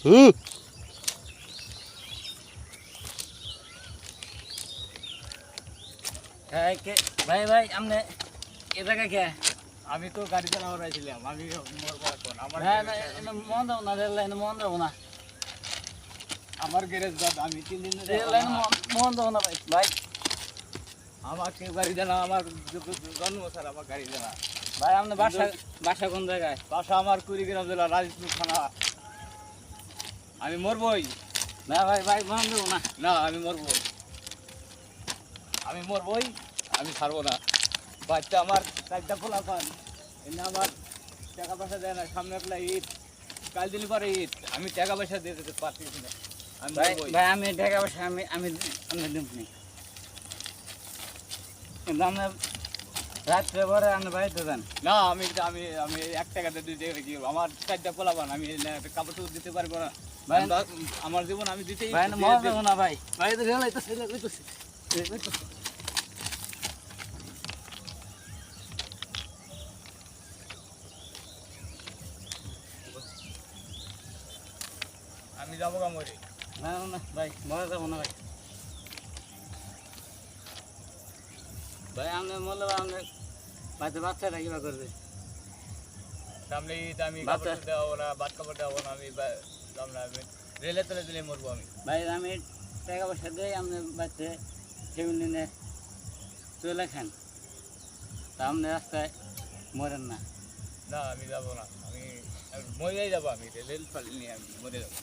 হুম ভাই ভাই আপনি এ জায়গা কে? আমি তো গাড়ি চালাবার আইছিলাম, আমি মরবো এখন। আমার হ্যাঁ না মন দেবো না, রেল লাইনে মন দেবো না, আমার গ্যারেজ দাদা, আমি 3 দিন ধরে রেল লাইনে মন দেবো না ভাই। ভাই আমার কেউ গাড়ি জানা, আমার জন্ম স্যার আমার গাড়ি জানা। ভাই আপনার বাসা বাসা কোন জায়গায়? বাসা আমার কুড়িগ্রাম জেলা রাজপুর থানা। আমি মরবই না ভাই ভাই মন দেবো না। না, আমি মরবো, আমি মরবই, আমি ছাড়বো না। বাচ্চা আমার 4টা পোলা পান, এনে আমার টাকা পয়সা দেয় না। সামনে একটা ঈদ, কাল দিন পরে ঈদ, আমি টাকা পয়সা দিয়ে দিতে পারতেছি না। আমি ভাই মরবই। ভাই আমি টাকা পয়সা আমি আমি আমি দিব নি, কিন্তু আপনার রাত্রে পরে আপনি বাড়িতে যান। না, আমি আমি আমি 1 টাকাতে 2 টাকা কি হবো? আমার 4টা পোলা পান, আমি কাপড় টুকু দিতে পারবো না। ভাই আমার জীবন আমি দিতেই ভাই না মন দেবো না ভাই। ভাই তো রেল লাইতে ছেলে কইতেছে। আমি যাবো গা মরে। না না না ভাই মরে যাবো না ভাই। ভাই আপনি মরলে আপনি বাচ্চা বাচ্চাটা কিবা করবে? সামনে ঈদ, আমি বাচ্চা- কাপড় দেওয়া না, ভাত কাপড় দেওয়া না, আমি আমি রেলে তলে দিলে মরবো আমি। ভাই আমি টাকা পয়সা দিয়ে আপনি বাচ্চা ফ্যামিলি নিয়ে চলে খান, তা আপনি রাস্তায় মরেন না। না, আমি যাবো না, আমি মরেই যাবো, আমি রেল ফাল নিয়ে আমি মরে যাবো।